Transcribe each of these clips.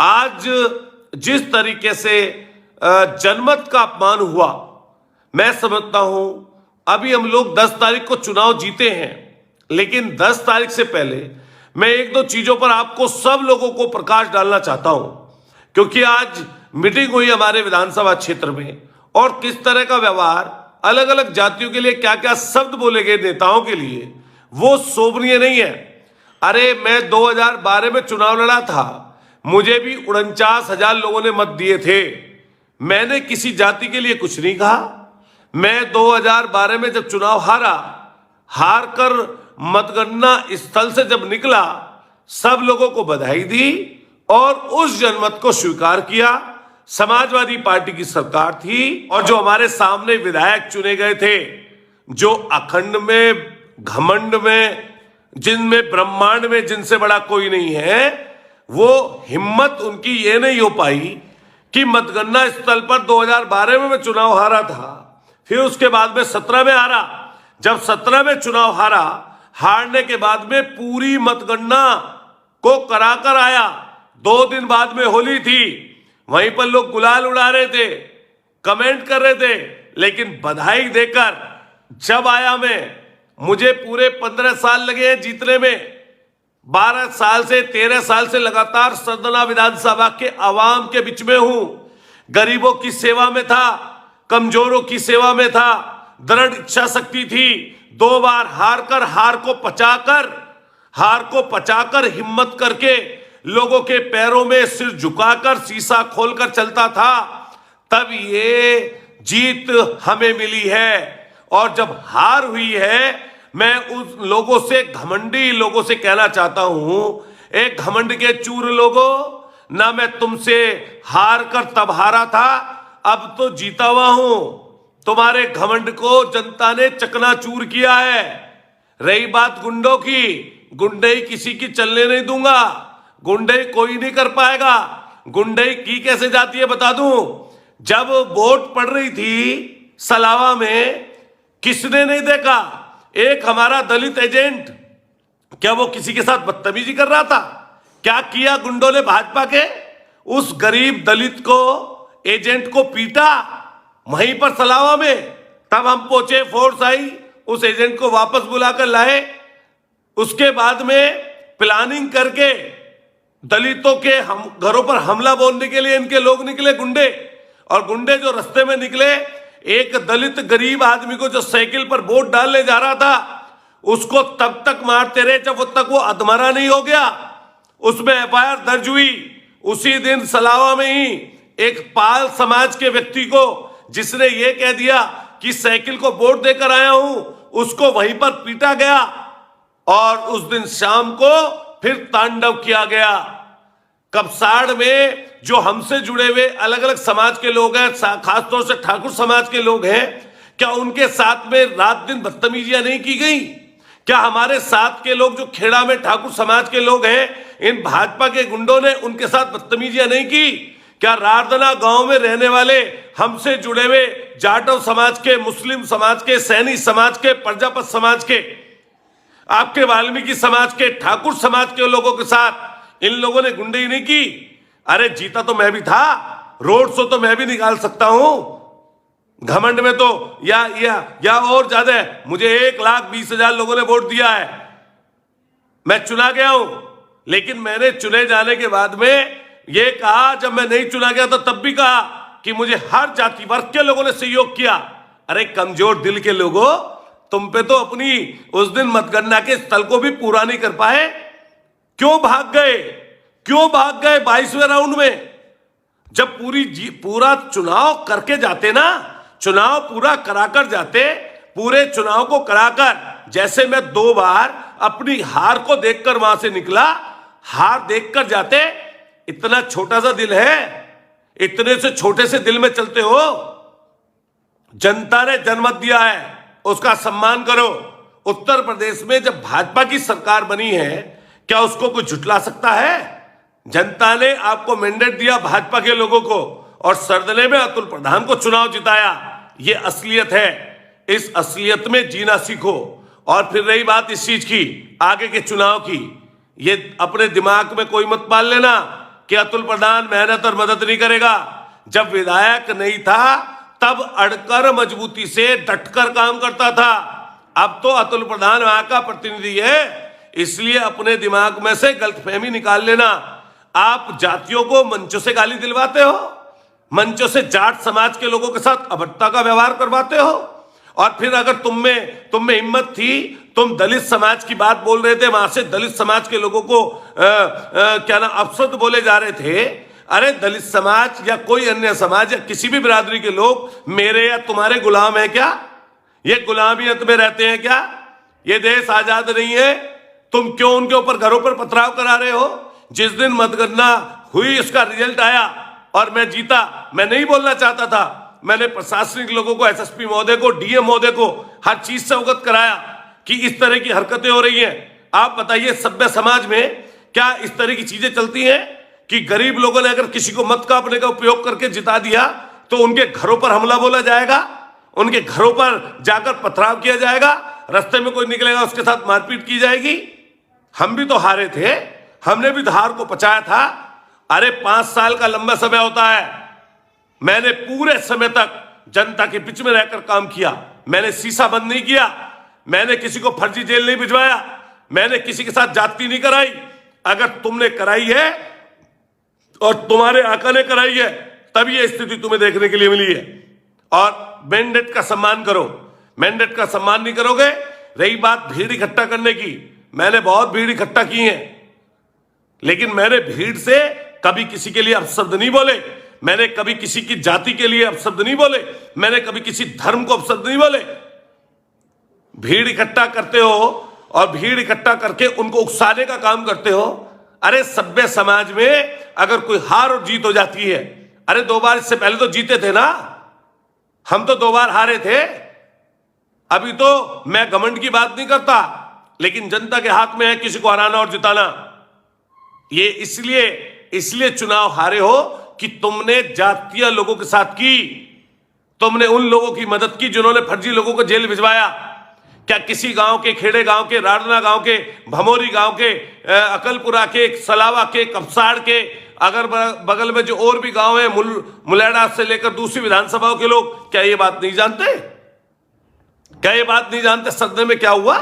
आज जिस तरीके से जनमत का अपमान हुआ, मैं समझता हूं अभी हम लोग 10 तारीख को चुनाव जीते हैं, लेकिन 10 तारीख से पहले मैं एक दो चीजों पर आपको सब लोगों को प्रकाश डालना चाहता हूं, क्योंकि आज मीटिंग हुई हमारे विधानसभा क्षेत्र में और किस तरह का व्यवहार, अलग अलग जातियों के लिए क्या क्या शब्द बोले गए नेताओं के लिए, वो शोभनीय नहीं है। अरे मैं 2012 में चुनाव लड़ा था, मुझे भी 49,000 लोगों ने मत दिए थे, मैंने किसी जाति के लिए कुछ नहीं कहा। मैं 2012 में जब चुनाव हार कर मतगणना स्थल से जब निकला, सब लोगों को बधाई दी और उस जनमत को स्वीकार किया। समाजवादी पार्टी की सरकार थी और जो हमारे सामने विधायक चुने गए थे, जो अखंड में, घमंड में, जिनमें ब्रह्मांड में जिनसे बड़ा कोई नहीं है, वो हिम्मत उनकी ये नहीं हो पाई कि मतगणना स्थल पर 2012 में मैं चुनाव हारा था, फिर उसके बाद में 17 में हारा। जब 17 में चुनाव हारने के बाद में पूरी मतगणना को कराकर आया, 2 दिन बाद में होली थी, वहीं पर लोग गुलाल उड़ा रहे थे, कमेंट कर रहे थे, लेकिन बधाई देकर जब आया मैं, मुझे पूरे 15 साल लगे हैं जीतने में, 12 साल से 13 साल से लगातार सरदना विधानसभा के आवाम के बीच में हूं, गरीबों की सेवा में था, कमजोरों की सेवा में था, दृढ़ इच्छा शक्ति थी। 2 बार हार को पचाकर हिम्मत करके लोगों के पैरों में सिर झुकाकर शीशा खोलकर चलता था, तब ये जीत हमें मिली है। और जब हार हुई है, मैं उस लोगों से, घमंडी लोगों से कहना चाहता हूं, एक घमंड के चूर लोगों, ना मैं तुमसे हार कर तब हारा था, अब तो जीता हुआ हूं। तुम्हारे घमंड को जनता ने चकनाचूर किया है। रही बात गुंडों की, गुंडई किसी की चलने नहीं दूंगा, गुंडई कोई नहीं कर पाएगा। गुंडई की कैसे जाती है बता दूं। जब वोट पड़ रही थी सलावा में, किसने नहीं देखा एक हमारा दलित एजेंट, क्या वो किसी के साथ बदतमीजी कर रहा था? क्या किया गुंडों ने भाजपा के? उस गरीब दलित को, एजेंट को पीटा वहीं पर सलावा में। तब हम पहुंचे, फोर्स आई, उस एजेंट को वापस बुलाकर लाए। उसके बाद में प्लानिंग करके दलितों के घरों पर हमला बोलने के लिए इनके लोग निकले, गुंडे। और गुंडे जो रास्ते में निकले, एक दलित गरीब आदमी को जो साइकिल पर वोट डालने जा रहा था, उसको तब तक मारते रहे जब तक वो अधमरा नहीं हो गया। उसमें एफआईआर दर्ज हुई। उसी दिन सलावा में ही एक पाल समाज के व्यक्ति को, जिसने ये कह दिया कि साइकिल को वोट देकर आया हूं, उसको वहीं पर पीटा गया। और उस दिन शाम को फिर तांडव किया गया। कपसाड़ में जो हमसे जुड़े हुए अलग अलग समाज के लोग हैं, खासतौर से ठाकुर समाज के लोग हैं, क्या उनके साथ में रात दिन बदतमीजियां नहीं की गई? क्या हमारे साथ के लोग जो खेड़ा में ठाकुर समाज के लोग हैं, इन भाजपा के गुंडों ने उनके साथ बदतमीजियां नहीं की? क्या रारदना गांव में रहने वाले हमसे जुड़े हुए जाटव समाज के, मुस्लिम समाज के, सैनी समाज के, प्रजापत समाज के, आपके वाल्मीकि समाज के, ठाकुर समाज के लोगों के साथ इन लोगों ने गुंडई नहीं की? अरे जीता तो मैं भी था, रोड शो तो मैं भी निकाल सकता हूं। घमंड में तो या और ज्यादा है, मुझे 1,20,000 लोगों ने वोट दिया है, मैं चुना गया हूं। लेकिन मैंने चुने जाने के बाद में ये कहा, जब मैं नहीं चुना गया तो तब भी कहा कि मुझे हर जाति वर्ग के लोगों ने सहयोग किया। अरे कमजोर दिल के लोगों, तुम पे तो अपनी उस दिन मतगणना के स्थल को भी पूरा नहीं कर पाए। क्यों भाग गए? 22वें राउंड में? जब पूरा चुनाव करके जाते ना, चुनाव पूरा कराकर जाते, पूरे चुनाव को कराकर, जैसे मैं 2 बार अपनी हार को देखकर वहां से निकला, हार देखकर जाते। इतना छोटा सा दिल है, इतने से छोटे से दिल में चलते हो? जनता ने जनमत दिया है, उसका सम्मान करो। उत्तर प्रदेश में जब भाजपा की सरकार बनी है, क्या उसको कोई झुटला सकता है? जनता ने आपको मैंडेट दिया, भाजपा के लोगों को, और सरदने में अतुल प्रधान को चुनाव जिताया। ये असलियत है, इस असलियत में जीना सीखो। और फिर रही बात इस चीज की, आगे के चुनाव की, ये अपने दिमाग में कोई मत पाल लेना कि अतुल प्रधान मेहनत और मदद नहीं करेगा। जब विधायक नहीं था तब अड़कर मजबूती से डटकर काम करता था। अब तो अतुल प्रधान वहां का प्रतिनिधि है, इसलिए अपने दिमाग में से गलतफहमी निकाल लेना। आप जातियों को मंचों से गाली दिलवाते हो, मंचों से जाट समाज के लोगों के साथ अभद्रता का व्यवहार करवाते हो, और फिर अगर तुम में हिम्मत थी, तुम दलित समाज की बात बोल रहे थे, वहां से दलित समाज के लोगों को क्या ना अपशब्द बोले जा रहे थे। अरे दलित समाज या कोई अन्य समाज या किसी भी बिरादरी के लोग मेरे या तुम्हारे गुलाम है क्या? ये गुलामियत में रहते हैं क्या? ये देश आजाद नहीं है? तुम क्यों उनके ऊपर घरों पर पथराव करा रहे हो? जिस दिन मतगणना हुई, उसका रिजल्ट आया और मैं जीता, मैं नहीं बोलना चाहता था, मैंने प्रशासनिक लोगों को, एसएसपी महोदय को, डीएम महोदय को हर चीज से अवगत कराया कि इस तरह की हरकतें हो रही हैं। आप बताइए, सभ्य समाज में क्या इस तरह की चीजें चलती हैं कि गरीब लोगों ने अगर किसी को मत का अपने का उपयोग करके जिता दिया तो उनके घरों पर हमला बोला जाएगा, उनके घरों पर जाकर पथराव किया जाएगा, रास्ते में कोई निकलेगा उसके साथ मारपीट की जाएगी? हम भी तो हारे थे, हमने भी हार को पचाया था। अरे 5 साल का लंबा समय होता है। मैंने पूरे समय तक जनता के बीच में रहकर काम किया। मैंने शीशा बंद नहीं किया, मैंने किसी को फर्जी जेल नहीं भिजवाया, मैंने किसी के साथ जाति नहीं कराई। अगर तुमने कराई है और तुम्हारे आका ने कराई है तब ये स्थिति तुम्हें देखने के लिए मिली है। और मैंडेट का सम्मान करो। मैंडेट का सम्मान नहीं करोगे। रही बात भीड़ इकट्ठा करने की, मैंने बहुत भीड़ इकट्ठा की है, लेकिन मैंने भीड़ से कभी किसी के लिए अपशब्द नहीं बोले, मैंने कभी किसी की जाति के लिए अपशब्द नहीं बोले, मैंने कभी किसी धर्म को अपशब्द नहीं बोले। भीड़ इकट्ठा करते हो और भीड़ इकट्ठा करके उनको उकसाने का काम करते हो। अरे सभ्य समाज में अगर कोई हार और जीत हो जाती है, अरे 2 बार इससे पहले तो जीते थे ना, हम तो 2 बार हारे थे। अभी तो मैं घमंड की बात नहीं करता, लेकिन जनता के हाथ में है किसी को हराना और जिताना। ये इसलिए चुनाव हारे हो कि तुमने जातीय लोगों के साथ की, तुमने उन लोगों की मदद की जिन्होंने फर्जी लोगों को जेल भिजवाया। क्या किसी गांव के, खेड़े गांव के, राड़ना गांव के, भमोरी गांव के, अकलपुरा के, सलावा के, कपसाड़ के, अगर बगल में जो और भी गांव है, मुलैड़ा से लेकर दूसरी विधानसभाओं के लोग, क्या ये बात नहीं जानते? क्या ये बात नहीं जानते सदन में क्या हुआ?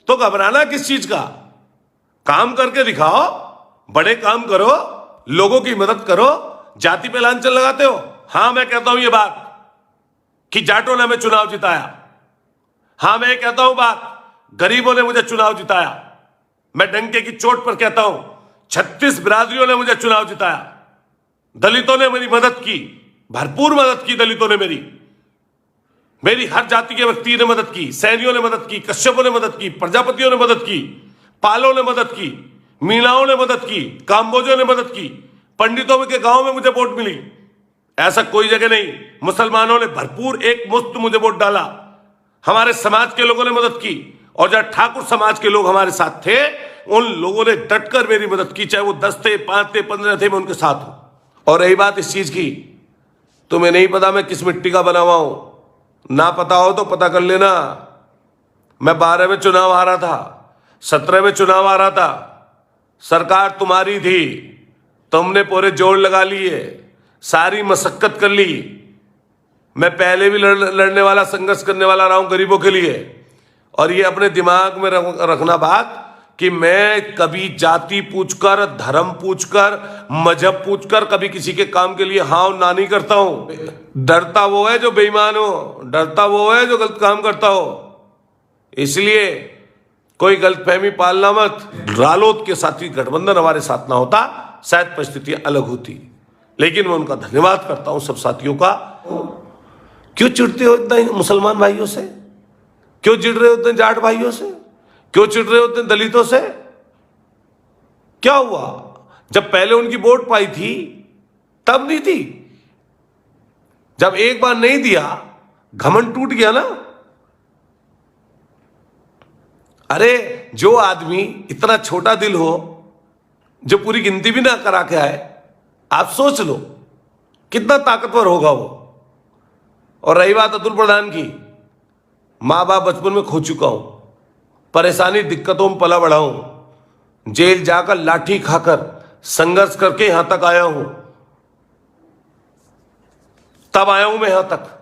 तो घबराना किस चीज का? काम करके दिखाओ, बड़े काम करो, लोगों की मदद करो। जाति पे लांछन लगाते हो। हां, मैं कहता हूं ये बात कि जाटों ने हमें चुनाव जिताया। हां, मैं कहता हूं बात, गरीबों ने मुझे चुनाव जिताया। मैं डंके की चोट पर कहता हूं, 36 बिरादरियों ने मुझे चुनाव जिताया। दलितों ने मेरी मदद की, भरपूर मदद की। दलितों ने मेरी हर जाति के व्यक्ति ने मदद की। सैनियों ने मदद की, कश्यपों ने मदद की, प्रजापतियों ने मदद की, पालों ने मदद की, मीणाओं ने मदद की, काम्बोजों ने मदद की, पंडितों के गांव में मुझे वोट मिली। ऐसा कोई जगह नहीं। मुसलमानों ने भरपूर एक मुश्त मुझे वोट डाला। हमारे समाज के लोगों ने मदद की, और जहां ठाकुर समाज के लोग हमारे साथ थे, उन लोगों ने डटकर मेरी मदद की, चाहे वो 10 थे, 5 थे, 15 थे, मैं उनके साथ हूं। और रही बात इस चीज की, तुम्हें नहीं पता मैं किस मिट्टी का बना हुआ हूं, ना पता हो तो पता कर लेना। मैं 12 में चुनाव हारा था, 17 में चुनाव हारा था, सरकार तुम्हारी थी, तुमने पूरे जोड़ लगा लिए, सारी मशक्कत कर ली। मैं पहले भी लड़ने वाला, संघर्ष करने वाला रहा हूं गरीबों के लिए। और ये अपने दिमाग में रखना बात कि मैं कभी जाति पूछकर, धर्म पूछकर, मजहब पूछकर कभी किसी के काम के लिए हाँ और ना नहीं करता हूं। डरता वो है जो बेईमान हो, डरता वो है जो गलत काम करता हो। इसलिए कोई गलतफहमी पालना मत। रालोद के साथी गठबंधन हमारे साथ ना होता, शायद परिस्थितियां अलग होती। लेकिन मैं उनका धन्यवाद करता हूं सब साथियों का। क्यों चिढ़ते हो इतना मुसलमान भाइयों से? क्यों चिढ़ रहे होते हैं जाट भाइयों से? क्यों चिढ़ रहे होते हैं दलितों से? क्या हुआ? जब पहले उनकी वोट पाई थी तब नहीं थी? जब एक बार नहीं दिया, घमंड टूट गया ना। अरे जो आदमी इतना छोटा दिल हो, जो पूरी गिनती भी ना करा के आए, आप सोच लो कितना ताकतवर होगा वो। और रही बात अतुल प्रधान की, माँ बाप बचपन में खो चुका हूं, परेशानी दिक्कतों में पला बढ़ा हूं, जेल जाकर लाठी खाकर संघर्ष करके यहां तक आया हूं, तब आया हूं मैं यहां तक।